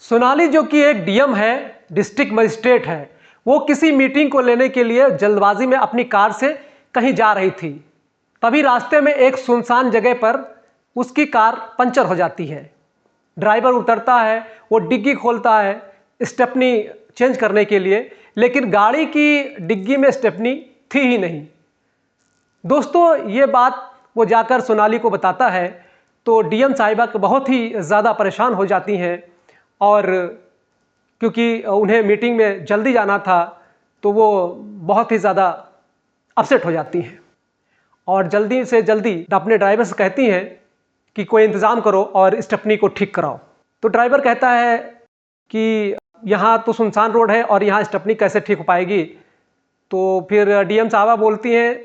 सोनाली जो कि एक डीएम है, डिस्ट्रिक्ट मजिस्ट्रेट है, वो किसी मीटिंग को लेने के लिए जल्दबाजी में अपनी कार से कहीं जा रही थी। तभी रास्ते में एक सुनसान जगह पर उसकी कार पंचर हो जाती है। ड्राइवर उतरता है, वो डिग्गी खोलता है स्टेपनी चेंज करने के लिए, लेकिन गाड़ी की डिग्गी में स्टेपनी थी ही नहीं। दोस्तों, ये बात वो जाकर सोनाली को बताता है तो डीएम साहिबा बहुत ही ज़्यादा परेशान हो जाती हैं, और क्योंकि उन्हें मीटिंग में जल्दी जाना था तो वो बहुत ही ज़्यादा अपसेट हो जाती हैं और जल्दी से जल्दी अपने ड्राइवर से कहती हैं कि कोई इंतज़ाम करो और स्टेपनी को ठीक कराओ। तो ड्राइवर कहता है कि यहाँ तो सुनसान रोड है और यहाँ स्टेपनी कैसे ठीक हो पाएगी। तो फिर डीएम साहबा बोलती हैं,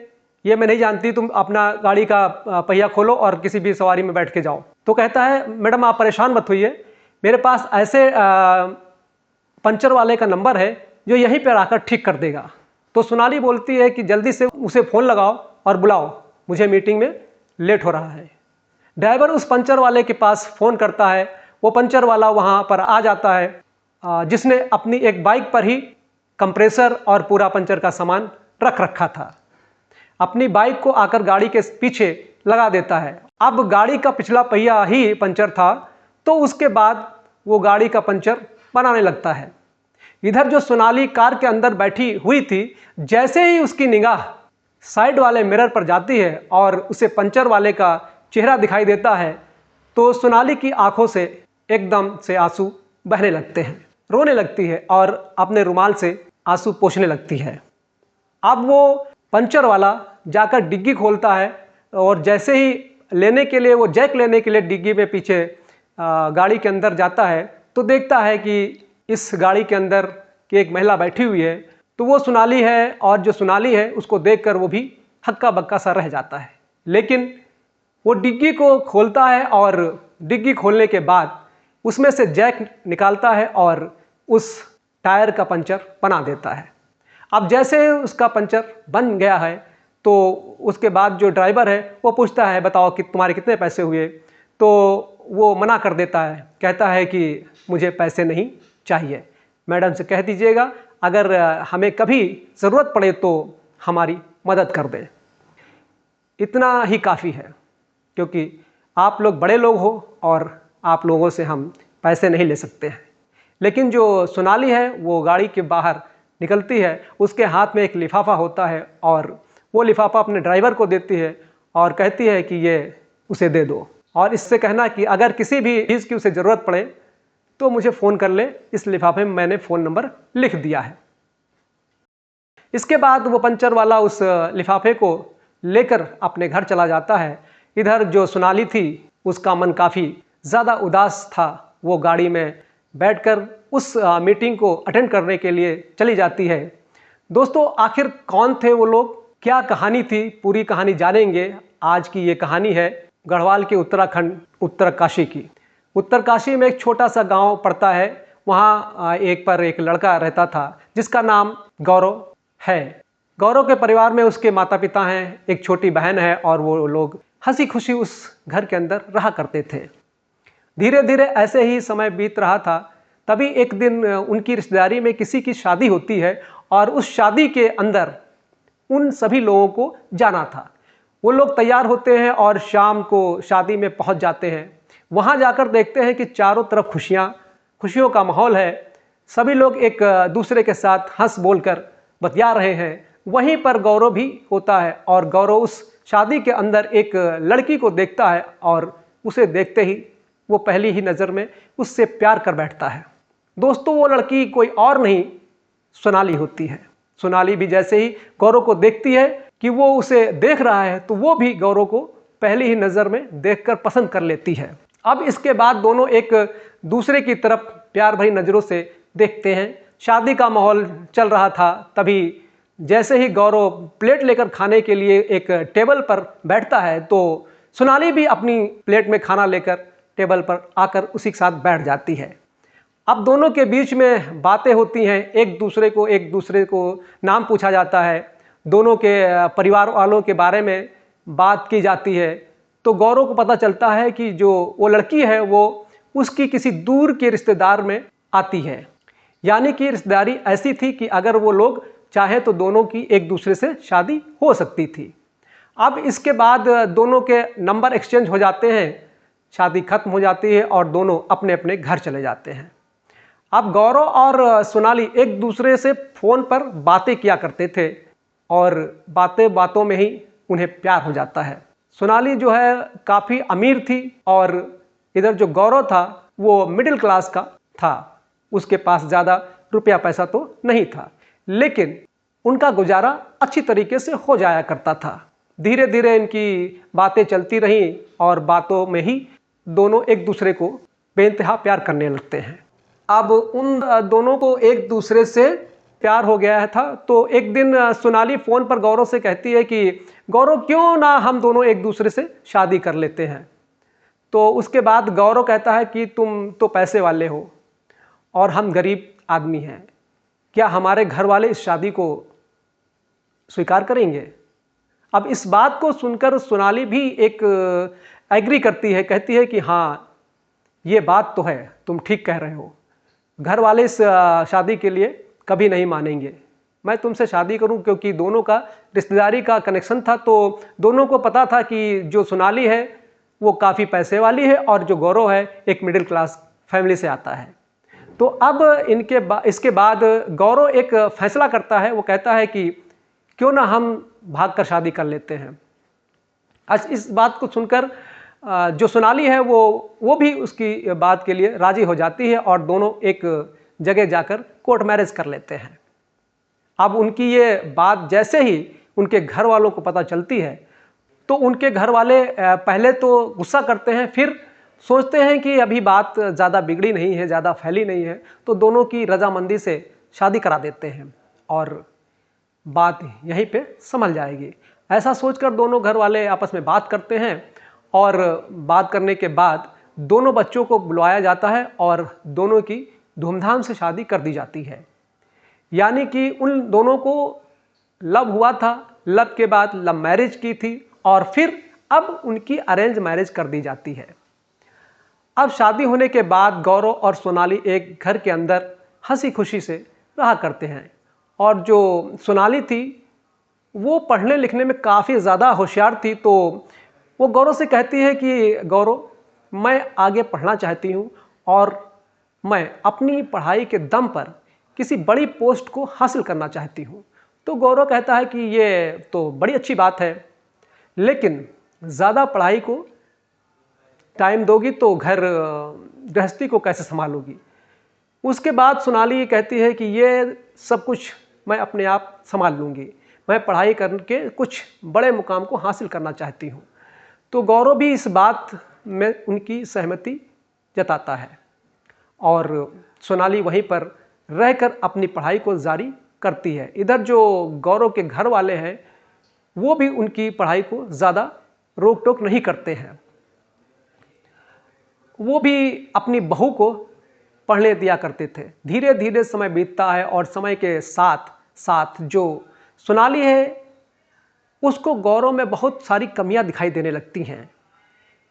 ये मैं नहीं जानती, तुम अपना गाड़ी का पहिया खोलो और किसी भी सवारी में बैठ के जाओ। तो कहता है, मैडम आप परेशान मत होइए, मेरे पास ऐसे पंचर वाले का नंबर है जो यहीं पर आकर ठीक कर देगा। तो सोनाली बोलती है कि जल्दी से उसे फ़ोन लगाओ और बुलाओ, मुझे मीटिंग में लेट हो रहा है। ड्राइवर उस पंचर वाले के पास फ़ोन करता है। वो पंचर वाला वहाँ पर आ जाता है, जिसने अपनी एक बाइक पर ही कंप्रेसर और पूरा पंचर का सामान रख रखा था। अपनी बाइक को आकर गाड़ी के पीछे लगा देता है। अब गाड़ी का पिछला पहिया ही पंचर था, तो उसके बाद वो गाड़ी का पंचर बनाने लगता है। इधर जो सोनाली कार के अंदर बैठी हुई थी, जैसे ही उसकी निगाह साइड वाले मिरर पर जाती है और उसे पंचर वाले का चेहरा दिखाई देता है, तो सोनाली की आंखों से एकदम से आंसू बहने लगते हैं, रोने लगती है और अपने रुमाल से आंसू पोंछने लगती है। अब वो पंचर वाला जाकर डिग्गी खोलता है और जैसे ही लेने के लिए वो जैक लेने के लिए डिग्गी में पीछे गाड़ी के अंदर जाता है, तो देखता है कि इस गाड़ी के अंदर की एक महिला बैठी हुई है। तो वो सोनाली है, और जो सोनाली है उसको देखकर वो भी हक्का बक्का सा रह जाता है। लेकिन वो डिग्गी को खोलता है और डिग्गी खोलने के बाद उसमें से जैक निकालता है और उस टायर का पंचर बना देता है। अब जैसे उसका पंचर बन गया है, तो उसके बाद जो ड्राइवर है वो पूछता है, बताओ कि तुम्हारे कितने पैसे हुए। तो वो मना कर देता है, कहता है कि मुझे पैसे नहीं चाहिए, मैडम से कह दीजिएगा अगर हमें कभी ज़रूरत पड़े तो हमारी मदद कर दें। इतना ही काफ़ी है, क्योंकि आप लोग बड़े लोग हो और आप लोगों से हम पैसे नहीं ले सकते हैं। लेकिन जो सोनाली है वो गाड़ी के बाहर निकलती है, उसके हाथ में एक लिफाफा होता है और वो लिफाफा अपने ड्राइवर को देती है और कहती है कि ये उसे दे दो, और इससे कहना कि अगर किसी भी चीज़ की उसे ज़रूरत पड़े तो मुझे फ़ोन कर ले, इस लिफाफे में मैंने फ़ोन नंबर लिख दिया है। इसके बाद वो पंचर वाला उस लिफाफे को लेकर अपने घर चला जाता है। इधर जो सोनाली थी उसका मन काफ़ी ज़्यादा उदास था। वो गाड़ी में बैठकर उस मीटिंग को अटेंड करने के लिए चली जाती है। दोस्तों, आखिर कौन थे वो लोग, क्या कहानी थी, पूरी कहानी जानेंगे। आज की ये कहानी है गढ़वाल के उत्तराखंड उत्तरकाशी की। उत्तरकाशी में एक छोटा सा गांव पड़ता है। वहाँ एक लड़का रहता था जिसका नाम गौरव है। गौरव के परिवार में उसके माता पिता हैं, एक छोटी बहन है, और वो लोग हंसी खुशी उस घर के अंदर रहा करते थे। धीरे धीरे ऐसे ही समय बीत रहा था। तभी एक दिन उनकी रिश्तेदारी में किसी की शादी होती है, और उस शादी के अंदर उन सभी लोगों को जाना था। वो लोग तैयार होते हैं और शाम को शादी में पहुंच जाते हैं। वहां जाकर देखते हैं कि चारों तरफ खुशियों का माहौल है। सभी लोग एक दूसरे के साथ हंस बोलकर बतिया रहे हैं। वहीं पर गौरव भी होता है, और गौरव उस शादी के अंदर एक लड़की को देखता है और उसे देखते ही वो पहली ही नज़र में उससे प्यार कर बैठता है। दोस्तों, वो लड़की कोई और नहीं, सोनाली होती है। सोनाली भी जैसे ही गौरव को देखती है कि वो उसे देख रहा है, तो वो भी गौरव को पहली ही नज़र में देखकर पसंद कर लेती है। अब इसके बाद दोनों एक दूसरे की तरफ प्यार भरी नज़रों से देखते हैं। शादी का माहौल चल रहा था। तभी जैसे ही गौरव प्लेट लेकर खाने के लिए एक टेबल पर बैठता है, तो सोनाली भी अपनी प्लेट में खाना लेकर टेबल पर आकर उसी के साथ बैठ जाती है। अब दोनों के बीच में बातें होती हैं, एक दूसरे को नाम पूछा जाता है, दोनों के परिवार वालों के बारे में बात की जाती है। तो गौरव को पता चलता है कि जो वो लड़की है वो उसकी किसी दूर के रिश्तेदार में आती है। यानी कि रिश्तेदारी ऐसी थी कि अगर वो लोग चाहे तो दोनों की एक दूसरे से शादी हो सकती थी। अब इसके बाद दोनों के नंबर एक्सचेंज हो जाते हैं, शादी खत्म हो जाती है और दोनों अपने अपने घर चले जाते हैं। अब गौरव और सोनाली एक दूसरे से फ़ोन पर बातें किया करते थे और बातें बातों में ही उन्हें प्यार हो जाता है। सोनाली जो है काफ़ी अमीर थी और इधर जो गौरव था वो मिडिल क्लास का था। उसके पास ज़्यादा रुपया पैसा तो नहीं था, लेकिन उनका गुजारा अच्छी तरीके से हो जाया करता था। धीरे धीरे इनकी बातें चलती रहीं और बातों में ही दोनों एक दूसरे को बेइंतहा प्यार करने लगते हैं। अब उन दोनों को एक दूसरे से प्यार हो गया था, तो एक दिन सोनाली फ़ोन पर गौरव से कहती है कि गौरव क्यों ना हम दोनों एक दूसरे से शादी कर लेते हैं। तो उसके बाद गौरव कहता है कि तुम तो पैसे वाले हो और हम गरीब आदमी हैं, क्या हमारे घर वाले इस शादी को स्वीकार करेंगे। अब इस बात को सुनकर सोनाली भी एक एग्री करती है, कहती है कि हाँ ये बात तो है, तुम ठीक कह रहे हो, घर वाले इस शादी के लिए कभी नहीं मानेंगे। मैं तुमसे शादी करूं क्योंकि दोनों का रिश्तेदारी का कनेक्शन था, तो दोनों को पता था कि जो सोनाली है वो काफ़ी पैसे वाली है और जो गौरव है एक मिडिल क्लास फैमिली से आता है। तो अब इसके बाद गौरव एक फैसला करता है, वो कहता है कि क्यों ना हम भागकर शादी कर लेते हैं। आज इस बात को सुनकर जो सोनाली है वो भी उसकी बात के लिए राजी हो जाती है और दोनों एक जगह जाकर कोर्ट मैरिज कर लेते हैं। अब उनकी ये बात जैसे ही उनके घर वालों को पता चलती है तो उनके घर वाले पहले तो गुस्सा करते हैं, फिर सोचते हैं कि अभी बात ज़्यादा बिगड़ी नहीं है, ज़्यादा फैली नहीं है, तो दोनों की रजामंदी से शादी करा देते हैं और बात यहीं पे संभल जाएगी। ऐसा सोचकर दोनों घर वाले आपस में बात करते हैं और बात करने के बाद दोनों बच्चों को बुलाया जाता है और दोनों की धूमधाम से शादी कर दी जाती है। यानी कि उन दोनों को लव हुआ था, लव के बाद लव मैरिज की थी और फिर अब उनकी अरेंज मैरिज कर दी जाती है। अब शादी होने के बाद गौरव और सोनाली एक घर के अंदर हंसी खुशी से रहा करते हैं और जो सोनाली थी वो पढ़ने लिखने में काफ़ी ज़्यादा होशियार थी, तो वो गौरव से कहती है कि गौरव मैं आगे पढ़ना चाहती हूँ और मैं अपनी पढ़ाई के दम पर किसी बड़ी पोस्ट को हासिल करना चाहती हूँ। तो गौरव कहता है कि ये तो बड़ी अच्छी बात है, लेकिन ज़्यादा पढ़ाई को टाइम दोगी तो घर गृहस्थी को कैसे संभालोगी। उसके बाद सोनाली कहती है कि ये सब कुछ मैं अपने आप संभाल लूँगी, मैं पढ़ाई करके कुछ बड़े मुकाम को हासिल करना चाहती हूँ। तो गौरव भी इस बात में उनकी सहमति जताता है और सोनाली वहीं पर रहकर अपनी पढ़ाई को जारी करती है। इधर जो गौरव के घर वाले हैं वो भी उनकी पढ़ाई को ज़्यादा रोक टोक नहीं करते हैं, वो भी अपनी बहू को पढ़ने दिया करते थे। धीरे धीरे समय बीतता है और समय के साथ साथ जो सोनाली है उसको गौरव में बहुत सारी कमियां दिखाई देने लगती हैं,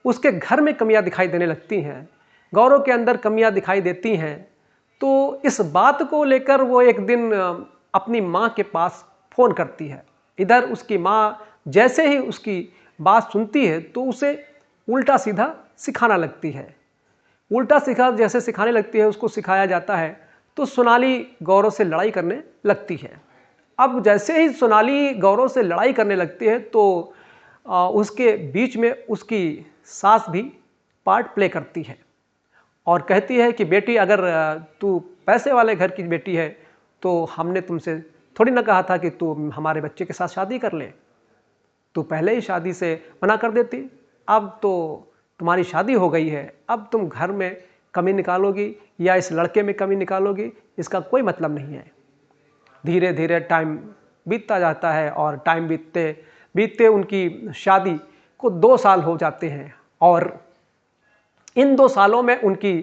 उसके घर में कमियां दिखाई देने लगती हैं, गौरव के अंदर कमियां दिखाई देती हैं। तो इस बात को लेकर वो एक दिन अपनी माँ के पास फ़ोन करती है। इधर उसकी माँ जैसे ही उसकी बात सुनती है तो उसे उल्टा सीधा सिखाना लगती है। उल्टा सीधा जैसे सिखाने लगती है, उसको सिखाया जाता है तो सोनाली गौरव से लड़ाई करने लगती है। अब जैसे ही सोनाली गौरव से लड़ाई करने लगती है तो उसके बीच में उसकी सास भी पार्ट प्ले करती है और कहती है कि बेटी अगर तू पैसे वाले घर की बेटी है तो हमने तुमसे थोड़ी ना कहा था कि तू हमारे बच्चे के साथ शादी कर ले, तू पहले ही शादी से मना कर देती। अब तो तुम्हारी शादी हो गई है, अब तुम घर में कमी निकालोगी या इस लड़के में कमी निकालोगी, इसका कोई मतलब नहीं है। धीरे धीरे टाइम बीतता जाता है और टाइम बीतते बीतते उनकी शादी को 2 साल हो जाते हैं और इन 2 सालों में उनकी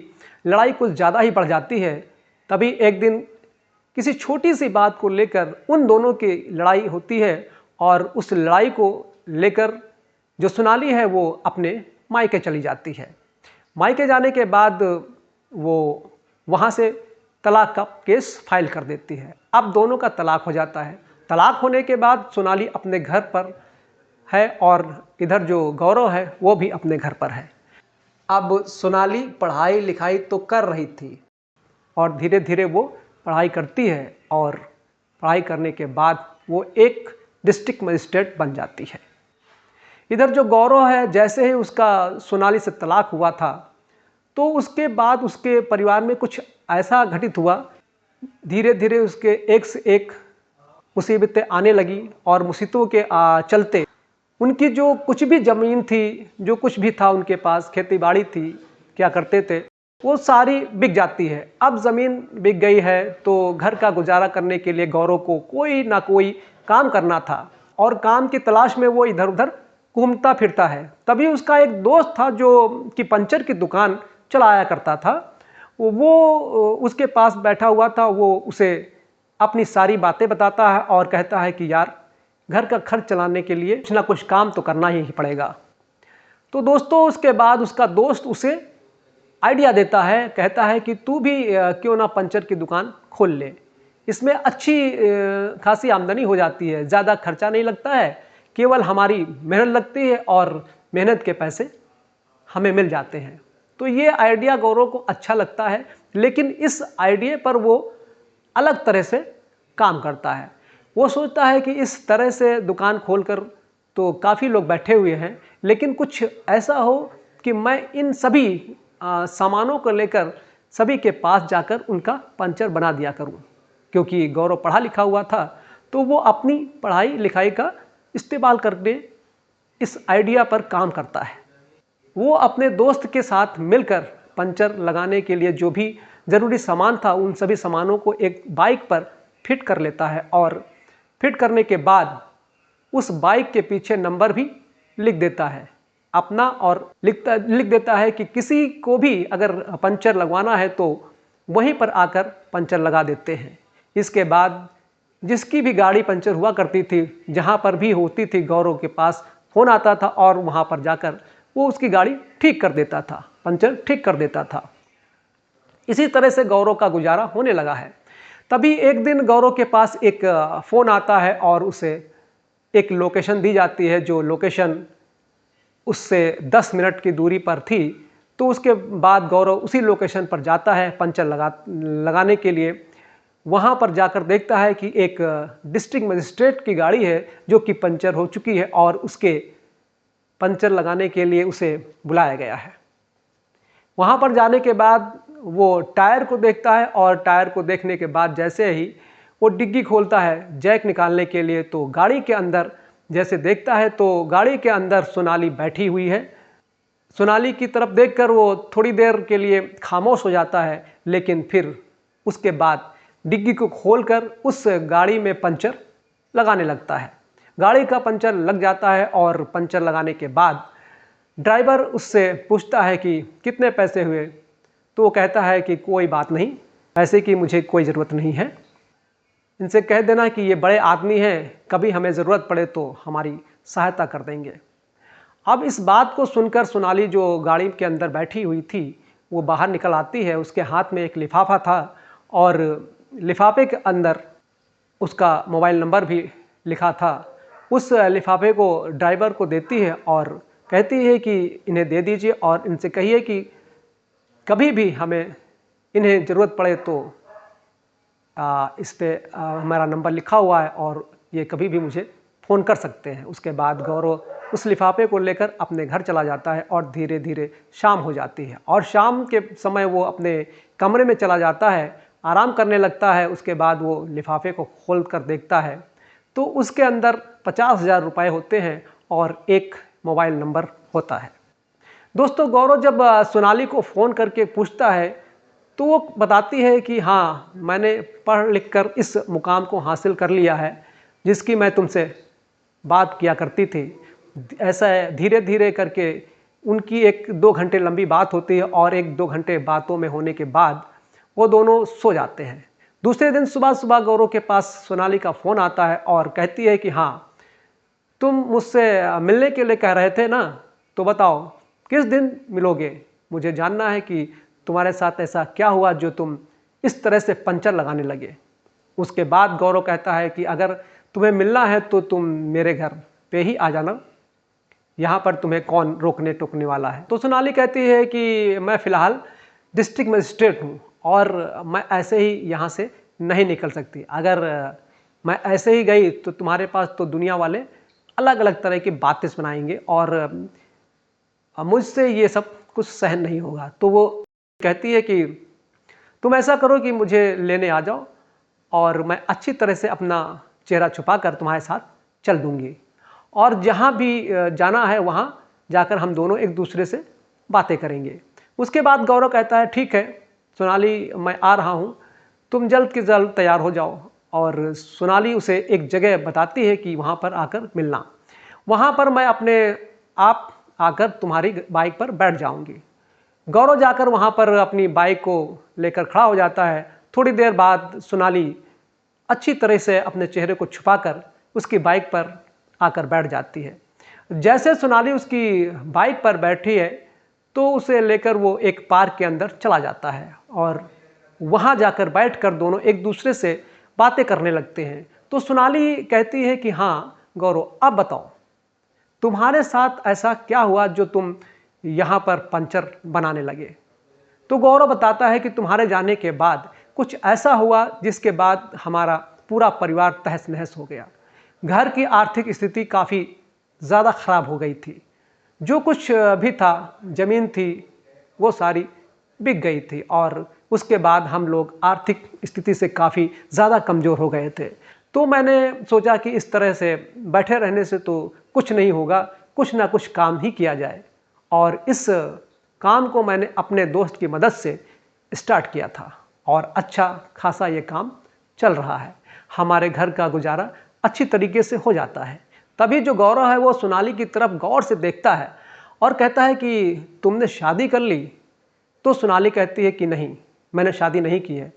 लड़ाई कुछ ज़्यादा ही बढ़ जाती है। तभी एक दिन किसी छोटी सी बात को लेकर उन दोनों की लड़ाई होती है और उस लड़ाई को लेकर जो सोनाली है वो अपने मायके चली जाती है। मायके जाने के बाद वो वहाँ से तलाक का केस फाइल कर देती है। अब दोनों का तलाक हो जाता है। तलाक होने के बाद सोनाली अपने घर पर है और इधर जो गौरव है वो भी अपने घर पर है। अब सोनाली पढ़ाई लिखाई तो कर रही थी और धीरे धीरे वो पढ़ाई करती है और पढ़ाई करने के बाद वो एक डिस्ट्रिक्ट मजिस्ट्रेट बन जाती है। इधर जो गौरव है, जैसे ही उसका सोनाली से तलाक हुआ था तो उसके बाद उसके परिवार में कुछ ऐसा घटित हुआ, धीरे धीरे उसके एक से एक मुसीबतें आने लगी और मुसीबतों के चलते उनकी जो कुछ भी ज़मीन थी, जो कुछ भी था उनके पास, खेती बाड़ी थी, क्या करते थे, वो सारी बिक जाती है। अब ज़मीन बिक गई है तो घर का गुजारा करने के लिए गौरव को कोई ना कोई काम करना था और काम की तलाश में वो इधर उधर घूमता फिरता है। तभी उसका एक दोस्त था जो कि पंचर की दुकान चलाया करता था। वो उसके पास बैठा हुआ था। वो उसे अपनी सारी बातें बताता है और कहता है कि यार, घर का खर्च चलाने के लिए कुछ ना कुछ काम तो करना ही पड़ेगा। तो दोस्तों, उसके बाद उसका दोस्त उसे आइडिया देता है, कहता है कि तू भी क्यों ना पंचर की दुकान खोल ले, इसमें अच्छी खासी आमदनी हो जाती है, ज़्यादा खर्चा नहीं लगता है, केवल हमारी मेहनत लगती है और मेहनत के पैसे हमें मिल जाते हैं। तो ये आइडिया गौरव को अच्छा लगता है, लेकिन इस आइडिया पर वो अलग तरह से काम करता है। वो सोचता है कि इस तरह से दुकान खोलकर तो काफ़ी लोग बैठे हुए हैं, लेकिन कुछ ऐसा हो कि मैं इन सभी सामानों को लेकर सभी के पास जाकर उनका पंचर बना दिया करूं। क्योंकि गौरव पढ़ा लिखा हुआ था तो वो अपनी पढ़ाई लिखाई का इस्तेमाल करके इस आइडिया पर काम करता है। वो अपने दोस्त के साथ मिलकर पंचर लगाने के लिए जो भी ज़रूरी सामान था उन सभी सामानों को एक बाइक पर फिट कर लेता है और फिट करने के बाद उस बाइक के पीछे नंबर भी लिख देता है अपना, और लिख देता है कि किसी को भी अगर पंचर लगवाना है तो वहीं पर आकर पंचर लगा देते हैं। इसके बाद जिसकी भी गाड़ी पंचर हुआ करती थी, जहाँ पर भी होती थी, गौरव के पास फ़ोन आता था और वहाँ पर जाकर वो उसकी गाड़ी ठीक कर देता था, पंचर ठीक कर देता था। इसी तरह से गौरव का गुजारा होने लगा है। तभी एक दिन गौरव के पास एक फ़ोन आता है और उसे एक लोकेशन दी जाती है, जो लोकेशन उससे 10 मिनट की दूरी पर थी। तो उसके बाद गौरव उसी लोकेशन पर जाता है पंचर लगाने के लिए। वहाँ पर जाकर देखता है कि एक डिस्ट्रिक्ट मजिस्ट्रेट की गाड़ी है जो कि पंचर हो चुकी है और उसके पंचर लगाने के लिए उसे बुलाया गया है। वहाँ पर जाने के बाद वो टायर को देखता है और टायर को देखने के बाद जैसे ही वो डिग्गी खोलता है जैक निकालने के लिए, तो गाड़ी के अंदर जैसे देखता है तो गाड़ी के अंदर सोनाली बैठी हुई है। सोनाली की तरफ देखकर वो थोड़ी देर के लिए खामोश हो जाता है, लेकिन फिर उसके बाद डिग्गी को खोलकर उस गाड़ी में पंचर लगाने लगता है। गाड़ी का पंचर लग जाता है और पंचर लगाने के बाद ड्राइवर उससे पूछता है कि कितने पैसे हुए, तो वो कहता है कि कोई बात नहीं, पैसे की मुझे कोई ज़रूरत नहीं है, इनसे कह देना कि ये बड़े आदमी हैं, कभी हमें ज़रूरत पड़े तो हमारी सहायता कर देंगे। अब इस बात को सुनकर सोनाली जो गाड़ी के अंदर बैठी हुई थी वो बाहर निकल आती है। उसके हाथ में एक लिफाफा था और लिफाफे के अंदर उसका मोबाइल नंबर भी लिखा था। उस लिफाफे को ड्राइवर को देती है और कहती है कि इन्हें दे दीजिए और इनसे कहिए कि कभी भी हमें इन्हें ज़रूरत पड़े तो इस पर हमारा नंबर लिखा हुआ है और ये कभी भी मुझे फ़ोन कर सकते हैं। उसके बाद गौरव उस लिफाफे को लेकर अपने घर चला जाता है और धीरे धीरे शाम हो जाती है और शाम के समय वो अपने कमरे में चला जाता है, आराम करने लगता है। उसके बाद वो लिफाफे को खोल कर देखता है तो उसके अंदर 50,000 रुपये होते हैं और एक मोबाइल नंबर होता है। दोस्तों, गौरव जब सोनाली को फ़ोन करके पूछता है तो वो बताती है कि हाँ, मैंने पढ़ लिख कर इस मुकाम को हासिल कर लिया है जिसकी मैं तुमसे बात किया करती थी। ऐसा है, धीरे धीरे करके उनकी 1-2 घंटे लंबी बात होती है और 1-2 घंटे बातों में होने के बाद वो दोनों सो जाते हैं। दूसरे दिन सुबह सुबह गौरव के पास सोनाली का फ़ोन आता है और कहती है कि हाँ, तुम मुझसे मिलने के लिए कह रहे थे ना, तो बताओ किस दिन मिलोगे, मुझे जानना है कि तुम्हारे साथ ऐसा क्या हुआ जो तुम इस तरह से पंचर लगाने लगे। उसके बाद गौरव कहता है कि अगर तुम्हें मिलना है तो तुम मेरे घर पे ही आ जाना, यहाँ पर तुम्हें कौन रोकने टोकने वाला है। तो सोनाली कहती है कि मैं फ़िलहाल डिस्ट्रिक्ट मजिस्ट्रेट हूँ और मैं ऐसे ही यहाँ से नहीं निकल सकती। अगर मैं ऐसे ही गई तो तुम्हारे पास तो दुनिया वाले अलग अलग तरह की बातें सुनाएंगे और मुझसे ये सब कुछ सहन नहीं होगा। तो वो कहती है कि तुम ऐसा करो कि मुझे लेने आ जाओ और मैं अच्छी तरह से अपना चेहरा छुपा कर तुम्हारे साथ चल दूंगी और जहाँ भी जाना है वहाँ जाकर हम दोनों एक दूसरे से बातें करेंगे। उसके बाद गौरव कहता है ठीक है सोनाली, मैं आ रहा हूँ, तुम जल्द के जल्द तैयार हो जाओ। और सोनाली उसे एक जगह बताती है कि वहाँ पर आकर मिलना, वहाँ पर मैं अपने आप आकर तुम्हारी बाइक पर बैठ जाऊँगी। गौरव जाकर वहाँ पर अपनी बाइक को लेकर खड़ा हो जाता है। थोड़ी देर बाद सोनाली अच्छी तरह से अपने चेहरे को छुपाकर उसकी बाइक पर आकर बैठ जाती है। जैसे सोनाली उसकी बाइक पर बैठी है तो उसे लेकर वो एक पार्क के अंदर चला जाता है और वहाँ जाकर बैठकर दोनों एक दूसरे से बातें करने लगते हैं। तो सोनाली कहती है कि हाँ गौरव, अब बताओ तुम्हारे साथ ऐसा क्या हुआ जो तुम यहाँ पर पंचर बनाने लगे। तो गौरव बताता है कि तुम्हारे जाने के बाद कुछ ऐसा हुआ जिसके बाद हमारा पूरा परिवार तहस नहस हो गया। घर की आर्थिक स्थिति काफ़ी ज़्यादा ख़राब हो गई थी। जो कुछ भी था, ज़मीन थी, वो सारी बिक गई थी और उसके बाद हम लोग आर्थिक स्थिति से काफ़ी ज़्यादा कमज़ोर हो गए थे। तो मैंने सोचा कि इस तरह से बैठे रहने से तो कुछ नहीं होगा, कुछ ना कुछ काम ही किया जाए। और इस काम को मैंने अपने दोस्त की मदद से स्टार्ट किया था और अच्छा खासा ये काम चल रहा है। हमारे घर का गुजारा अच्छी तरीके से हो जाता है। तभी जो गौरव है वो सोनाली की तरफ गौर से देखता है और कहता है कि तुमने शादी कर ली। तो सोनाली कहती है कि नहीं, मैंने शादी नहीं की है।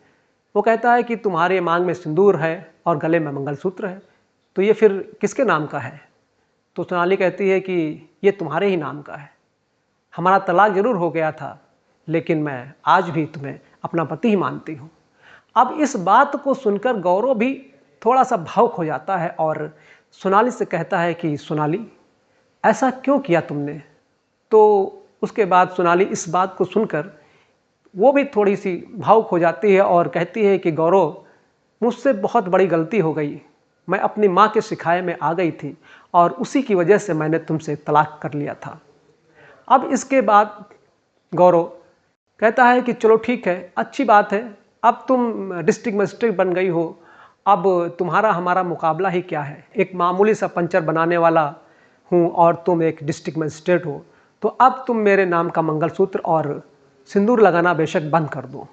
वो कहता है कि तुम्हारे मांग में सिंदूर है और गले में मंगलसूत्र है, तो ये फिर किसके नाम का है। तो सोनाली कहती है कि ये तुम्हारे ही नाम का है। हमारा तलाक जरूर हो गया था लेकिन मैं आज भी तुम्हें अपना पति ही मानती हूँ। अब इस बात को सुनकर गौरव भी थोड़ा सा भावुक हो जाता है और सोनाली से कहता है कि सोनाली, ऐसा क्यों किया तुमने। तो उसके बाद सोनाली इस बात को सुनकर वो भी थोड़ी सी भावुक हो जाती है और कहती है कि गौरव, मुझसे बहुत बड़ी गलती हो गई। मैं अपनी माँ के सिखाए में आ गई थी और उसी की वजह से मैंने तुमसे तलाक कर लिया था। अब इसके बाद गौरव कहता है कि चलो ठीक है, अच्छी बात है, अब तुम डिस्ट्रिक्ट मजिस्ट्रेट बन गई हो, अब तुम्हारा हमारा मुकाबला ही क्या है। एक मामूली सा पंचर बनाने वाला हूँ और तुम एक डिस्ट्रिक्ट मजिस्ट्रेट हो, तो अब तुम मेरे नाम का मंगलसूत्र और सिंदूर लगाना बेशक बंद कर दो।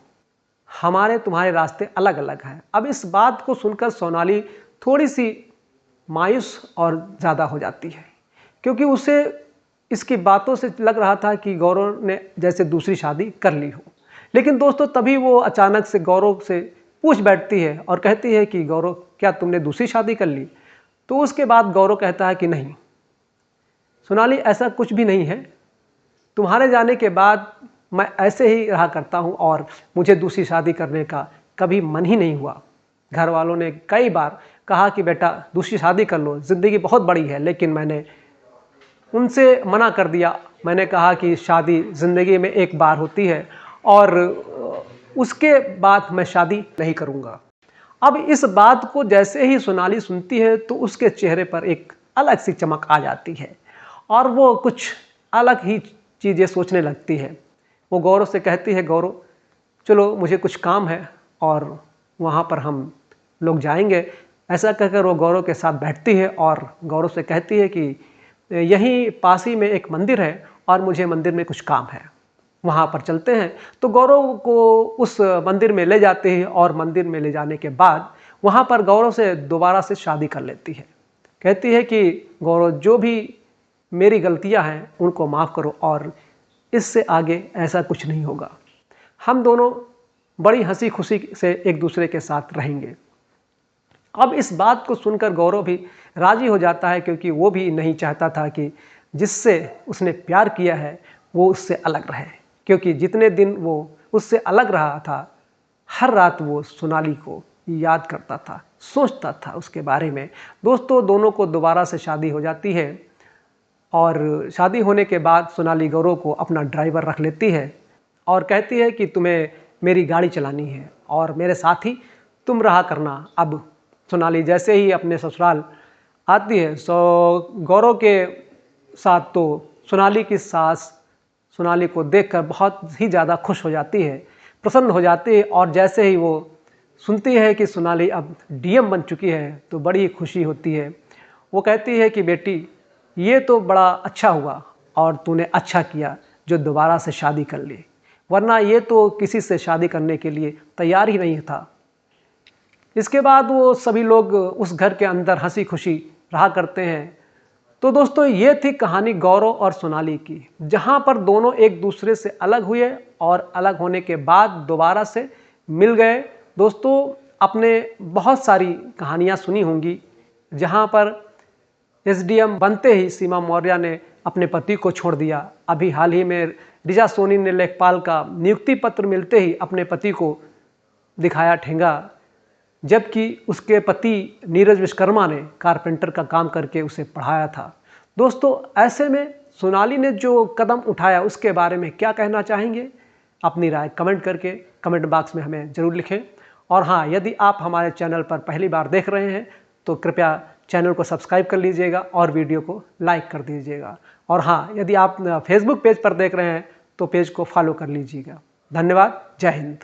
हमारे तुम्हारे रास्ते अलग अलग हैं। अब इस बात को सुनकर सोनाली थोड़ी सी मायूस और ज़्यादा हो जाती है, क्योंकि उसे इसकी बातों से लग रहा था कि गौरव ने जैसे दूसरी शादी कर ली हो। लेकिन दोस्तों तभी वो अचानक से गौरव से पूछ बैठती है और कहती है कि गौरव, क्या तुमने दूसरी शादी कर ली। तो उसके बाद गौरव कहता है कि नहीं सोनाली, ऐसा कुछ भी नहीं है। तुम्हारे जाने के बाद मैं ऐसे ही रहा करता हूँ और मुझे दूसरी शादी करने का कभी मन ही नहीं हुआ। घर वालों ने कई बार कहा कि बेटा दूसरी शादी कर लो, ज़िंदगी बहुत बड़ी है, लेकिन मैंने उनसे मना कर दिया। मैंने कहा कि शादी ज़िंदगी में एक बार होती है और उसके बाद मैं शादी नहीं करूँगा। अब इस बात को जैसे ही सोनाली सुनती है तो उसके चेहरे पर एक अलग सी चमक आ जाती है और वो कुछ अलग ही चीज़ें सोचने लगती है। वो गौरव से कहती है, गौरव चलो मुझे कुछ काम है और वहाँ पर हम लोग जाएंगे। ऐसा कहकर वो गौरव के साथ बैठती है और गौरव से कहती है कि यहीं पास ही में एक मंदिर है और मुझे मंदिर में कुछ काम है, वहाँ पर चलते हैं। तो गौरव को उस मंदिर में ले जाते हैं और मंदिर में ले जाने के बाद वहाँ पर गौरव से दोबारा से शादी कर लेती है। कहती है कि गौरव, जो भी मेरी गलतियाँ हैं उनको माफ़ करो और इससे आगे ऐसा कुछ नहीं होगा। हम दोनों बड़ी हंसी खुशी से एक दूसरे के साथ रहेंगे। अब इस बात को सुनकर गौरव भी राजी हो जाता है, क्योंकि वो भी नहीं चाहता था कि जिससे उसने प्यार किया है वो उससे अलग रहे। क्योंकि जितने दिन वो उससे अलग रहा था, हर रात वो सोनाली को याद करता था, सोचता था उसके बारे में। दोस्तों, दोनों को दोबारा से शादी हो जाती है और शादी होने के बाद सोनाली गौरव को अपना ड्राइवर रख लेती है और कहती है कि तुम्हें मेरी गाड़ी चलानी है और मेरे साथ ही तुम रहा करना। अब सोनाली जैसे ही अपने ससुराल आती है, गौरव के साथ तो सोनाली की सास सोनाली को देखकर बहुत ही ज़्यादा खुश हो जाती है, प्रसन्न हो जाती है और जैसे ही वो सुनती है कि सोनाली अब डीएम बन चुकी है तो बड़ी खुशी होती है। वो कहती है कि बेटी, ये तो बड़ा अच्छा हुआ और तूने अच्छा किया जो दोबारा से शादी कर ली, वरना ये तो किसी से शादी करने के लिए तैयार ही नहीं था। इसके बाद वो सभी लोग उस घर के अंदर हंसी खुशी रहा करते हैं। तो दोस्तों, ये थी कहानी गौरव और सोनाली की, जहाँ पर दोनों एक दूसरे से अलग हुए और अलग होने के बाद दोबारा से मिल गए। दोस्तों, आपने बहुत सारी कहानियाँ सुनी होंगी जहाँ पर एसडीएम बनते ही सीमा मौर्य ने अपने पति को छोड़ दिया। अभी हाल ही में ऋचा सोनी ने लेखपाल का नियुक्ति पत्र मिलते ही अपने पति को दिखाया ठेंगा, जबकि उसके पति नीरज विश्वकर्मा ने कारपेंटर का काम करके उसे पढ़ाया था। दोस्तों, ऐसे में सोनाली ने जो कदम उठाया उसके बारे में क्या कहना चाहेंगे? अपनी राय कमेंट करके कमेंट बॉक्स में हमें ज़रूर लिखें। और हाँ, यदि आप हमारे चैनल पर पहली बार देख रहे हैं तो कृपया चैनल को सब्सक्राइब कर लीजिएगा और वीडियो को लाइक कर दीजिएगा। और हाँ, यदि आप फेसबुक पेज पर देख रहे हैं तो पेज को फॉलो कर लीजिएगा। धन्यवाद। जय हिंद।